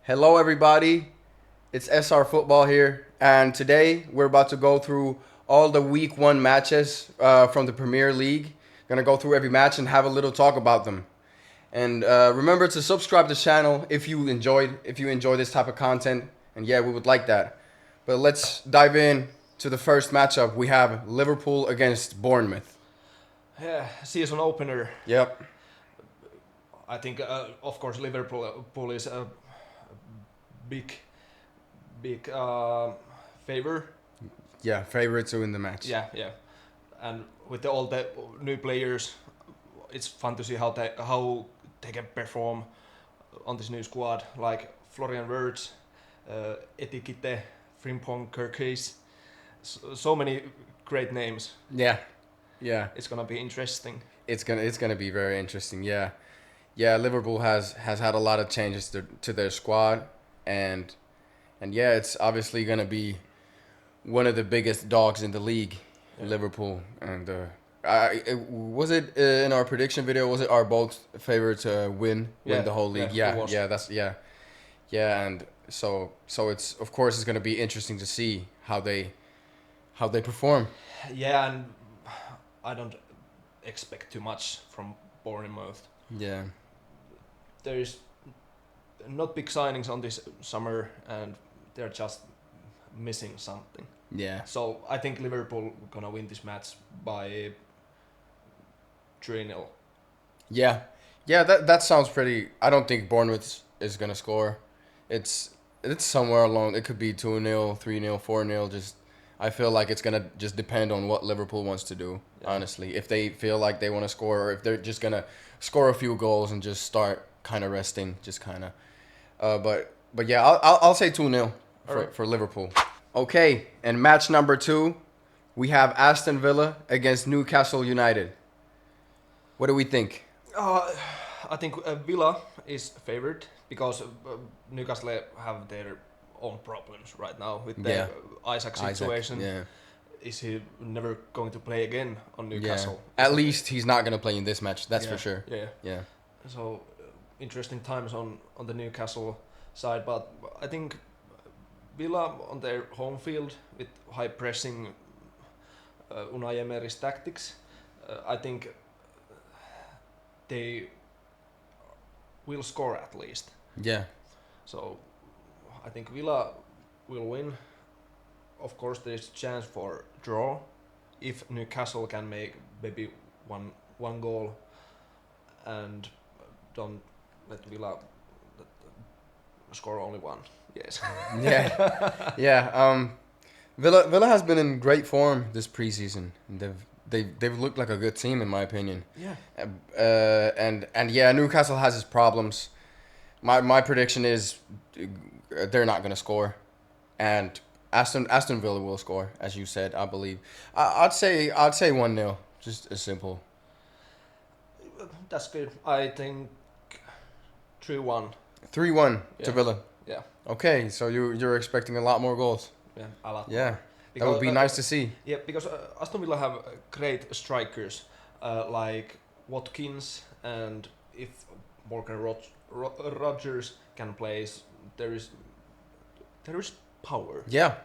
Hello, everybody. It's SR Football here, and today we're about to go through all the Week 1 matches from the Premier League. Gonna go through every match and have a little talk about them. And remember to subscribe to the channel if you enjoy this type of content. And yeah, we would like that. But let's dive in to the first matchup. We have Liverpool against Bournemouth. Yeah, season opener. Yep. I think, of course, Liverpool is a big favor. Yeah, favorite to win the match. Yeah. And with all the new players, it's fun to see how they can perform on this new squad. Like Florian Wirtz, Etikite, Frimpong, Kirkes. So many great names. Yeah. It's gonna be interesting. It's gonna be very interesting. Yeah. Liverpool has had a lot of changes to their squad, and yeah, it's obviously gonna be one of the biggest dogs in the league, Liverpool. And was it in our prediction video? Was it our both favorite to win the whole league? Yeah. And so it's of course it's gonna be interesting to see how they perform. Yeah, and I don't expect too much from Bournemouth. Yeah. There is not big signings on this summer, and they're just missing something. Yeah. So I think Liverpool gonna win this match by 3-0. Yeah, that sounds pretty. I don't think Bournemouth is gonna score. It's somewhere along. It could be 2-0, 3-0, 4-0. Just I feel like it's gonna just depend on what Liverpool wants to do. Yeah. Honestly, if they feel like they want to score, or if they're just gonna score a few goals and just start kind of resting, just kind of. But yeah, I'll say 2-0 for Liverpool. Okay, and match number 2, we have Aston Villa against Newcastle United. What do we think? I think Villa is favored because Newcastle have their own problems right now with the Isaac situation. Yeah. Is he never going to play again on Newcastle? Yeah. At least he's not going to play in this match, that's for sure. Yeah. So interesting times on the Newcastle side, but I think Villa on their home field with high pressing Unai Emery's tactics, I think they will score at least. Yeah. So I think Villa will win. Of course, there's a chance for draw if Newcastle can make maybe one goal and don't let Villa score only one. Yes. Yeah. Villa has been in great form this preseason. They've looked like a good team in my opinion. Yeah. And yeah, Newcastle has its problems. My prediction is they're not gonna score, and Aston Villa will score, as you said. I believe. I'd say 1-0. Just as simple. That's good. I think 3-1. 3-1 to Villa. Yeah. Okay, so you're expecting a lot more goals. Yeah, a lot. Yeah. More. That would be nice to see. Yeah, because Aston Villa have great strikers like Watkins, and if Morgan Rodgers can play, there is power. Yeah.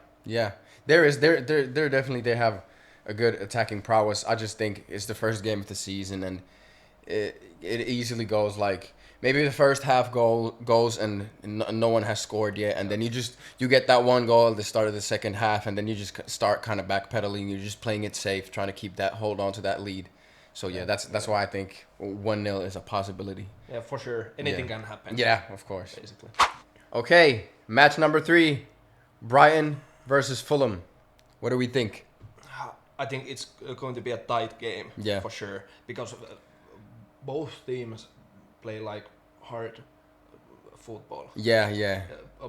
There is. There definitely they have a good attacking prowess. I just think it's the first game of the season, and it easily goes like maybe the first half goes and no one has scored yet, and then you get that one goal at the start of the second half, and then you just start kind of backpedaling. You're just playing it safe, trying to hold on to that lead. So yeah, that's why I think 1-0 is a possibility. Yeah, for sure. Anything can happen. Yeah, of course. Basically. Okay, match number 3, Brighton versus Fulham. What do we think? I think it's going to be a tight game. Yeah. For sure, because both teams play like hard football. Yeah.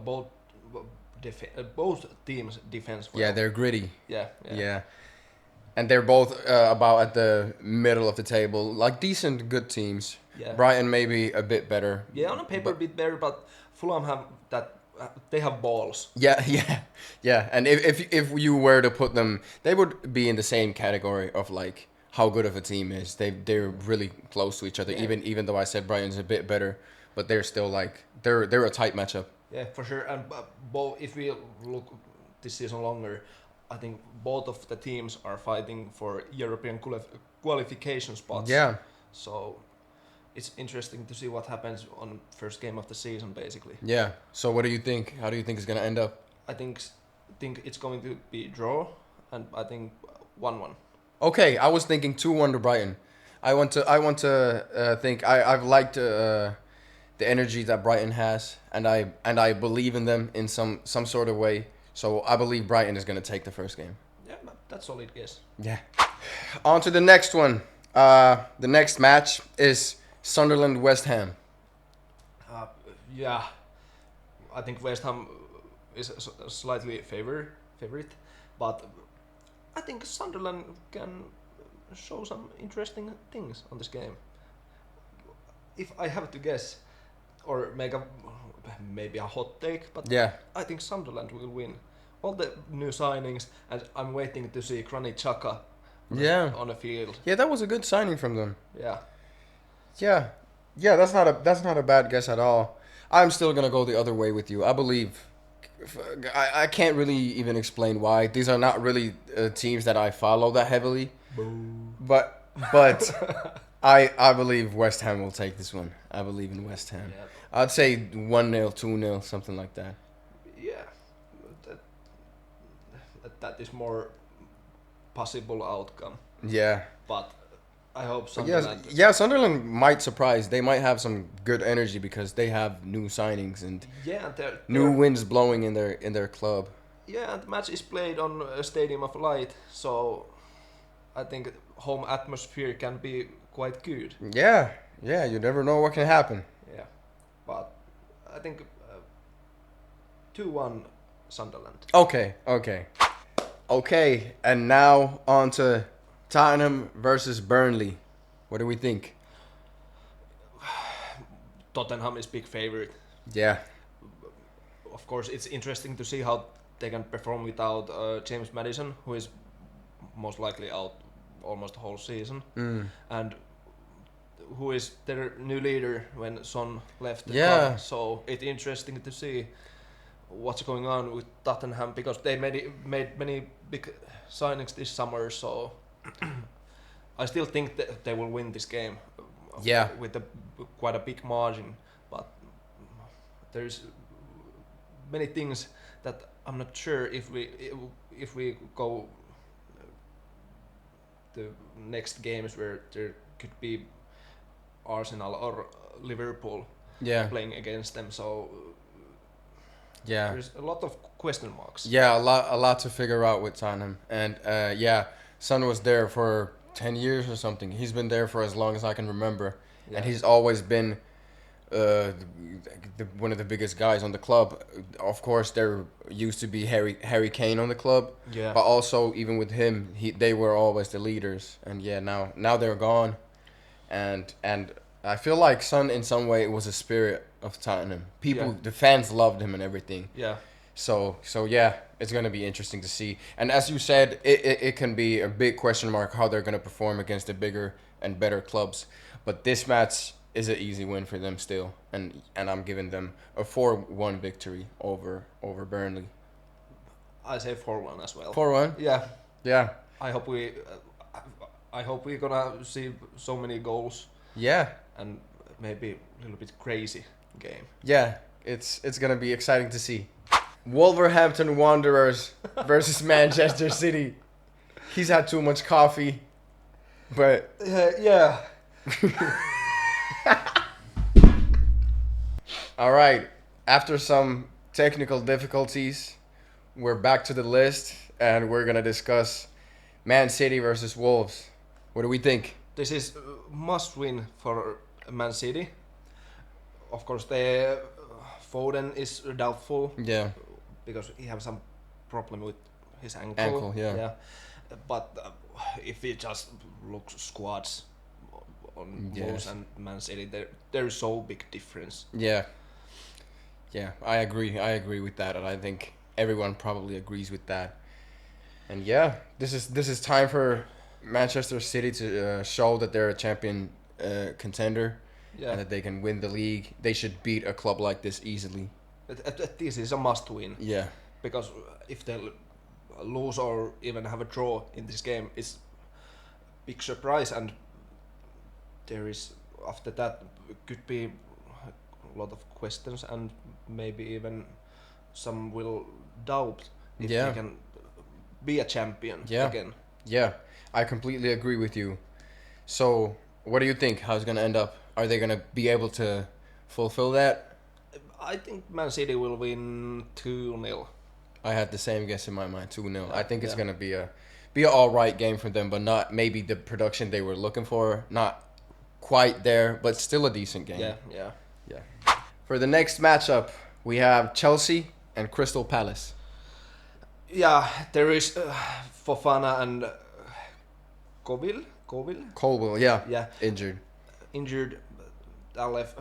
Both teams defense. Yeah, they're gritty. Yeah. And they're both about at the middle of the table, like decent, good teams. Yeah. Brighton maybe a bit better. Yeah, on a paper a bit better, but Fulham have that. They have balls. Yeah. And if you were to put them, they would be in the same category of like how good of a team is. They're really close to each other. Yeah. Even though I said Brighton's a bit better, but they're still like they're a tight matchup. Yeah, for sure. And both, if we look this season longer, I think both of the teams are fighting for European qualification spots. Yeah. So it's interesting to see what happens on first game of the season, basically. Yeah. So what do you think? How do you think it's gonna end up? I think it's going to be draw, and I think 1-1. Okay, I was thinking 2-1 to Brighton. I want to think I've liked the energy that Brighton has, and I believe in them in some sort of way. So I believe Brighton is gonna take the first game. Yeah, that's solid guess. Yeah. On to the next one. The next match is Sunderland West Ham. Uh, yeah, I think West Ham is slightly favorite, but I think Sunderland can show some interesting things on this game. If I have to guess, or make a maybe a hot take, but Yeah. I think Sunderland will win. All the new signings, and I'm waiting to see Granit Xhaka Yeah. on the field. Yeah, that was a good signing from them. Yeah, Yeah. Yeah, that's not a bad guess at all. I'm still gonna go the other way with you. I believe. I can't really even explain why. These are not really teams that I follow that heavily. But I believe West Ham will take this one. I believe in West Ham. yeah, I'd say 1-0, 2-0, something like that. yeah. That is more possible outcome, Yeah. but I hope But yes, Sunderland. yeah, Sunderland might surprise. They might have some good energy because they have new signings and Yeah, and new winds blowing in their club. yeah, and the match is played on a stadium of light, so I think home atmosphere can be quite good. Yeah. Yeah, you never know what can happen. Yeah, but I think 2-1 Sunderland. Okay, and now on to Tottenham versus Burnley. What do we think? Tottenham is big favorite. Yeah. Of course, it's interesting to see how they can perform without James Maddison, who is most likely out almost the whole season, and who is their new leader when Son left the Yeah. club. So it's interesting to see what's going on with Tottenham because they made many big signings this summer. So I still think that they will win this game. Yeah. With quite a big margin, but there's many things that I'm not sure if we go the next games where there could be Arsenal or Liverpool Yeah. playing against them. So Yeah. there's a lot of question marks. Yeah, a lot to figure out with Tottenham. And yeah, Son was there for 10 years or something. He's been there for as long as I can remember. Yeah. And he's always been one of the biggest guys on the club. Of course, there used to be Harry Kane on the club, Yeah. but also even with him, they were always the leaders. And yeah, now they're gone, and I feel like Son in some way was a spirit of Tottenham. People, Yeah. the fans loved him and everything. Yeah. So yeah, it's gonna be interesting to see. And as you said, it can be a big question mark how they're gonna perform against the bigger and better clubs. But this match is an easy win for them still, and I'm giving them a 4-1 victory over Burnley. I say 4-1 as well. 4-1. Yeah. Yeah. I hope we're gonna see so many goals Yeah. and maybe a little bit crazy game. Yeah. It's gonna be exciting to see. Wolverhampton Wanderers versus Manchester City. He's had too much coffee, but Yeah. all right. After some technical difficulties, we're back to the list, and we're gonna discuss Man City versus Wolves. What do we think? This is must win for Man City. Of course, the Foden is doubtful Yeah. because he has some problem with his ankle. Ankle, yeah. But if we just look squads on Yes. Wolves and Man City, there is so big difference. Yeah. Yeah, I agree with that, and I think everyone probably agrees with that. And yeah, this is time for Manchester City to show that they're a champion contender and Yeah, that they can win the league. They should beat a club like this easily. This is a must-win. Yeah. Because if they lose or even have a draw in this game, it's big surprise, and there is after that could be a lot of questions, and maybe even some will doubt if Yeah. they can be a champion Yeah. again. Yeah. I completely agree with you. So, what do you think? How it's gonna end up? Are they gonna be able to fulfill that? I think Man City will win 2-0. I had the same guess in my mind, 2-0. I Yeah, think it's yeah. gonna be an all right game for them, but not maybe the production they were looking for. Not quite there, but still a decent game. Yeah, yeah. Yeah. For the next matchup, we have Chelsea and Crystal Palace. Yeah, there is Fofana and Kovil. Colwell, yeah, Yeah, injured. injured. That left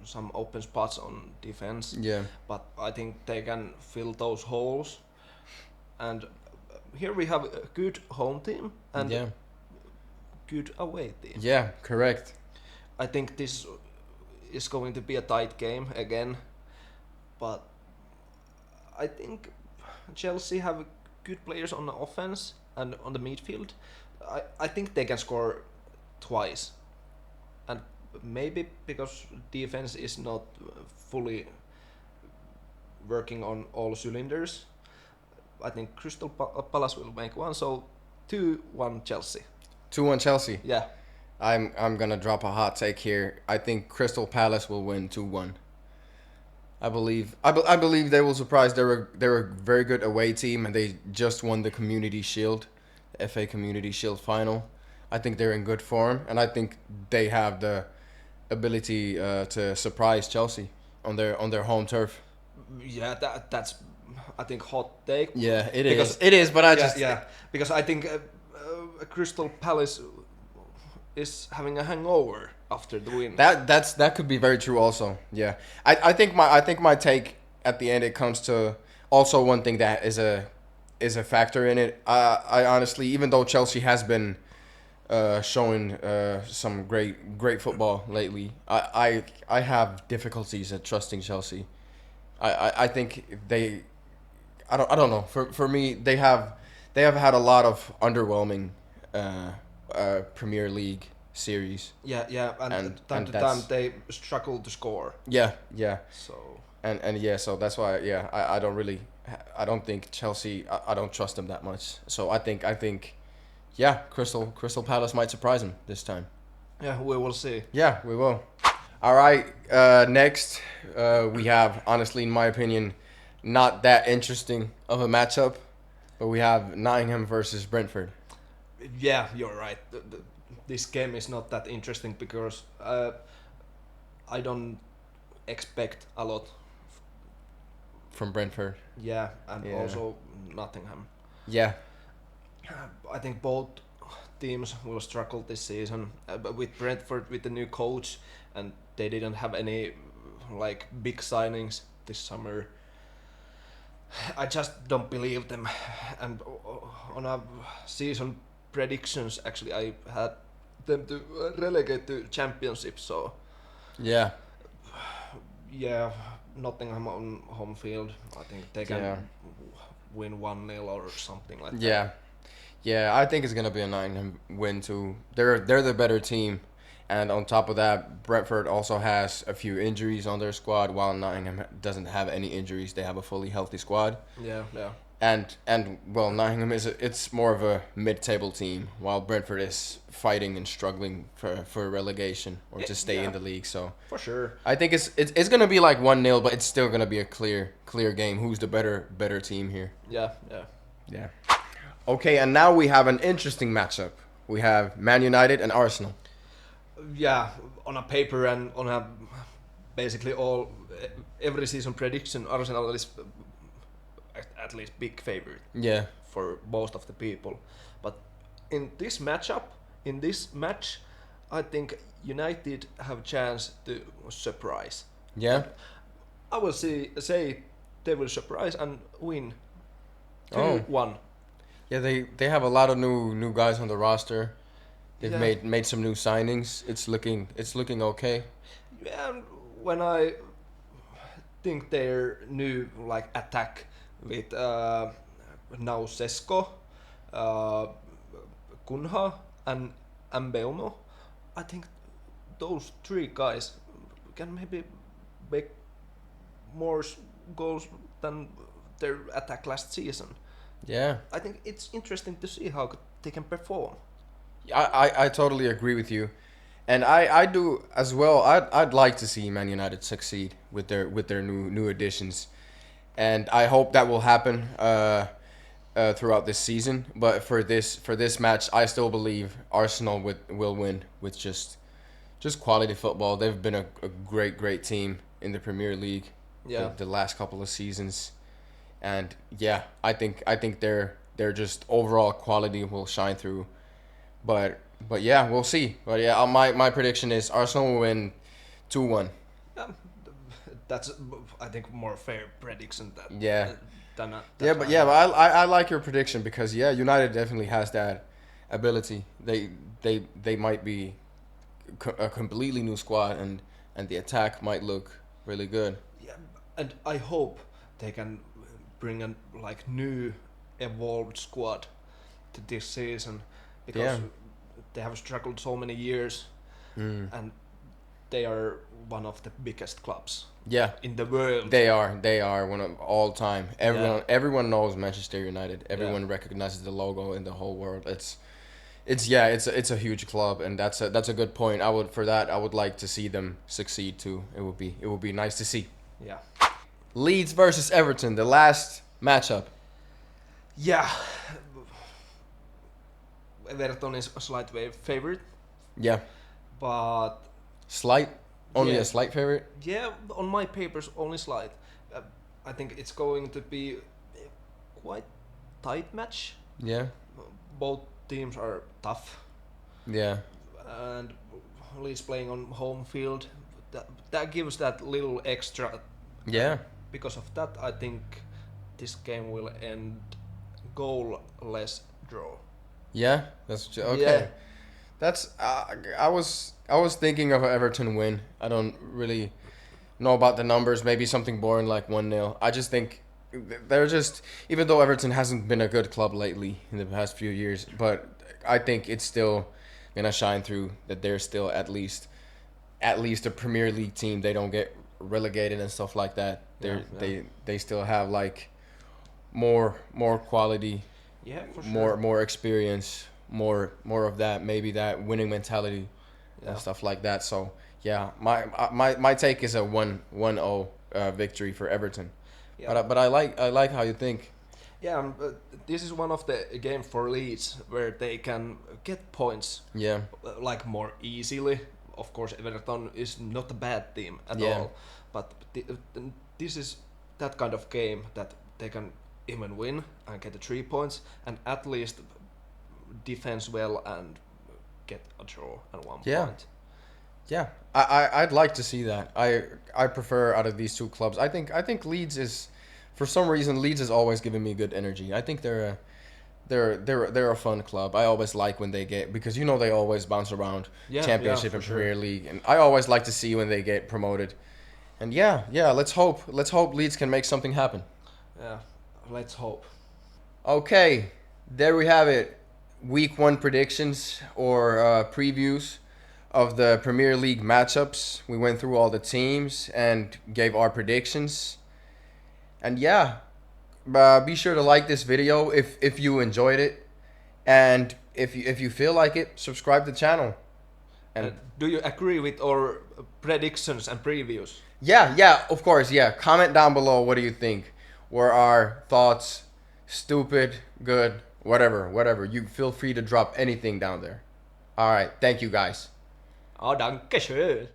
some open spots on defense. Yeah, But I think they can fill those holes. And here we have a good home team and yeah, good away team. yeah, correct. I think this is going to be a tight game again, but I think Chelsea have good players on the offense and on the midfield. I think they can score twice, and maybe because defense is not fully working on all cylinders, I think Crystal Palace will make one. So 2-1 Chelsea. 2-1 Chelsea. Yeah. I'm gonna drop a hot take here. I think Crystal Palace will win 2-1. I believe they will surprise. They're a very good away team, and they just won the Community Shield, the FA Community Shield final. I think they're in good form, and I think they have the ability to surprise Chelsea on their home turf. Yeah, that's I think hot take. Yeah, it Because- is. It is, but I yeah, just yeah, because I think Crystal Palace is having a hangover after the win. that could be very true also. Yeah. I think my take at the end, it comes to also one thing that is a factor in it. I honestly, even though Chelsea has been showing some great football lately, I have difficulties at trusting Chelsea. I think I don't know. For me, they have had a lot of underwhelming Premier League series. Yeah, and, And- time and to that's- time they struggle to score. Yeah. So And yeah, so that's why I don't really I don't think Chelsea, I don't trust them that much. So I think yeah, Crystal Palace might surprise them this time. yeah, we will see. Yeah, we will. All right, next we have, honestly in my opinion, not that interesting of a matchup, but we have Nottingham versus Brentford. Yeah, you're right. This game is not that interesting because I don't expect a lot. From Brentford. Yeah, and Yeah. also Nottingham. Yeah. I think both teams will struggle this season. But with Brentford, with the new coach, and they didn't have any like big signings this summer. I just don't believe them. And on a season predictions, actually, I had them to relegate to championship. So Yeah. yeah, Nottingham on home field. I think they can Yeah. win 1-0 or something like that. Yeah. Yeah, I think it's gonna be a Nottingham win too. They're the better team, and on top of that, Brentford also has a few injuries on their squad, while Nottingham doesn't have any injuries. They have a fully healthy squad, Yeah. and well, Nottingham it's more of a mid-table team, while Brentford is fighting and struggling for relegation or to stay in Yeah. the league. So For sure. I think it's gonna be like 1-0, but it's still gonna be a clear game. Who's the better team here? Yeah. Yeah. Okay, and now we have an interesting matchup. We have Man United and Arsenal. Yeah, on a paper and on a basically every season prediction, Arsenal is at least big favorite Yeah. for most of the people. But in this match, I think United have a chance to surprise. Yeah. I will say they will surprise and win Oh. 2-1. Yeah, they have a lot of new guys on the roster. They've Yeah. made some new signings. It's looking okay. Yeah, when I think their new like attack with now Sesko, uh, Kunha, and Mbeumo, I think those three guys can maybe make more goals than their attack last season. Yeah. I think it's interesting to see how they can perform. I totally agree with you, and I do as well. I'd like to see Man United succeed with their new additions, and I hope that will happen throughout this season. But for this match, I still believe Arsenal will win with just quality football. They've been a great team in the Premier League the last couple of seasons, and yeah, I think their just overall quality will shine through. But yeah, we'll see. But yeah, my prediction is Arsenal will win 2-1. Um, that's I think more fair prediction that Yeah. than Yeah, but I like your prediction because yeah, United definitely has that ability. They might be a completely new squad and the attack might look really good. yeah, and I hope they can bring a like new evolved squad to this season because Yeah. they have struggled so many years and they are one of the biggest clubs Yeah. in the world. They are one of all time. Everyone knows Manchester United. Everyone recognizes the logo in the whole world. It's a huge club, and that's a good point. I would like to see them succeed too. It would be nice to see. Yeah. Leeds versus Everton, the last matchup. Yeah. Everton is a slight favorite, Yeah, but slight, only Yeah. a slight favorite. yeah, on my papers only slight. I think it's going to be quite tight match. Yeah, Both teams are tough, yeah, and Leeds playing on home field. That gives that little extra. yeah, Because of that, I think this game will end goalless draw. yeah. Okay. Yeah. That's I was thinking of an Everton win. I don't really know about the numbers. Maybe something boring like 1-0. I just think they're just, even though Everton hasn't been a good club lately in the past few years, but I think it's still gonna shine through that they're still at least a Premier League team. They don't get relegated and stuff like that. They still have like more quality, Yeah, for sure. more experience, more of that, maybe that winning mentality Yeah. and stuff like that. So yeah, my take is a 1-0 victory for Everton. Yeah. But I like how you think. Yeah, this is one of the games for Leeds where they can get points Yeah, like more easily. Of course, Everton is not a bad team at Yeah. all, but this is that kind of game that they can even win and get the 3 points and at least defense well and get a draw and 1 Yeah. point. yeah. I'd like to see that. I prefer out of these two clubs. I think Leeds is, for some reason, Leeds is always giving me good energy. I think they're a fun club. I always like when they get, because you know they always bounce around Yeah, Championship yeah, and for Premier League, and I always like to see when they get promoted. And yeah, let's hope Leeds can make something happen. Yeah, let's hope. Okay, there we have it. Week 1 predictions or previews of the Premier League matchups. We went through all the teams and gave our predictions. And yeah, be sure to like this video if you enjoyed it, and if you feel like it, subscribe to the channel. And Do you agree with our predictions and previews? yeah, of course, yeah. Comment down below, what do you think? Were our thoughts stupid, good, whatever? You feel free to drop anything down there. All right, thank you guys. Danke schön.